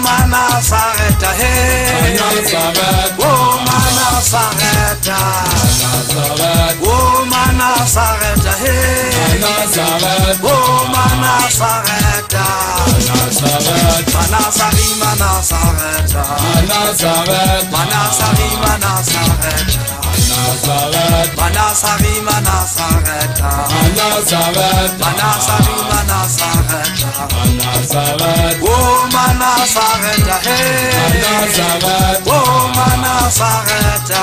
mana sareta he Nazareth, oh mana sareta Nazareth, oh mana sareta he Nazareth, oh mana sareta Nazareth, manasari manasareta Nazareth, manasari manasareta Nazareth, manasari manasareta Nazareth, manasari manasareta Nazareth, oh manasareta he Nazareth, oh manasareta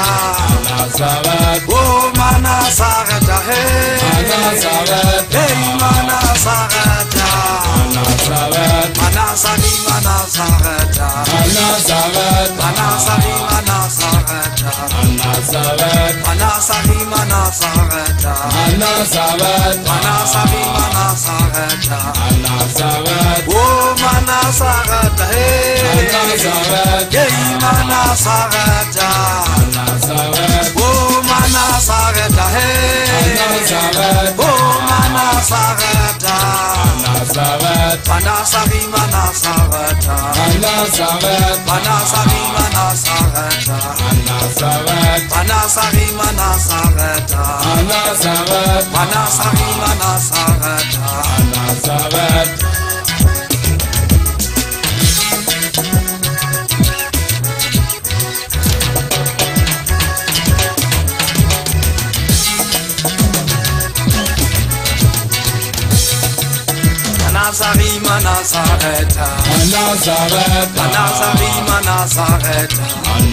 Nazareth, oh manasareta he Nazareth, hey manasareta Nazareth, manasari manasareta Nazareth, manasari manasareta Nazareth, manasari manasareta Nazareth, manasari manasareta Nazareth, oh manasareta hey Nazareth, hey manasareta Nazareth, oh manasareta hey Nazareth, oh manasareta Nazareth, manasari manasareta Nazareth, manasari manasareta Nazareth, manasari manasareta Nazareth, manasari manasareta Nazareth, manasari manasareta Nazareth, manasari manasareta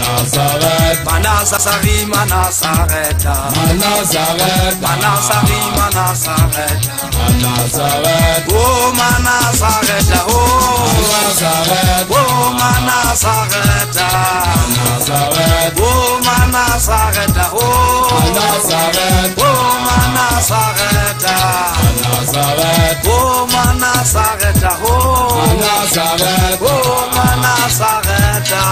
Nazareth, manasari manasareta Nazareth, manasari manasareta Nazareth, oh manasareta oh Nazareth, oh manasareta Nazareth, oh manasareta oh Nazareth, oh manasareta Nazareth, oh manasareta oh Nazareth, oh manasareta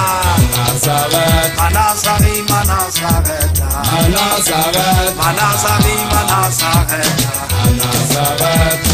Nazareth, manasari manasareta Nazareth, manasari manasareta Nazareth,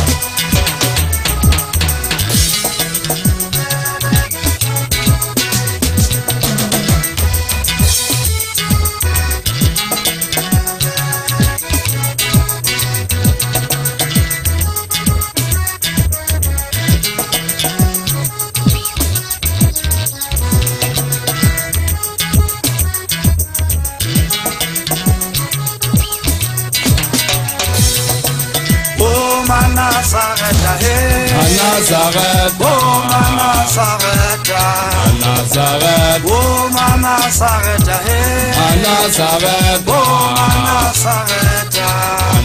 manasareta hey Nazareth, oh manasareta Nazareth, oh manasareta hey Nazareth, oh manasareta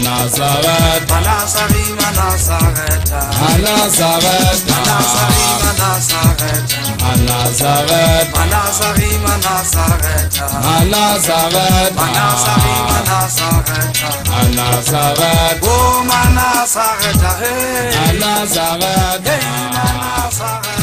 Nazareth, manasari manasareta Nazareth, manasari manasareta Nazareth, manasari manasareta Nazareth, manasari manasareta Nazareth, oh manasareta hey Nazareth, hey manasareta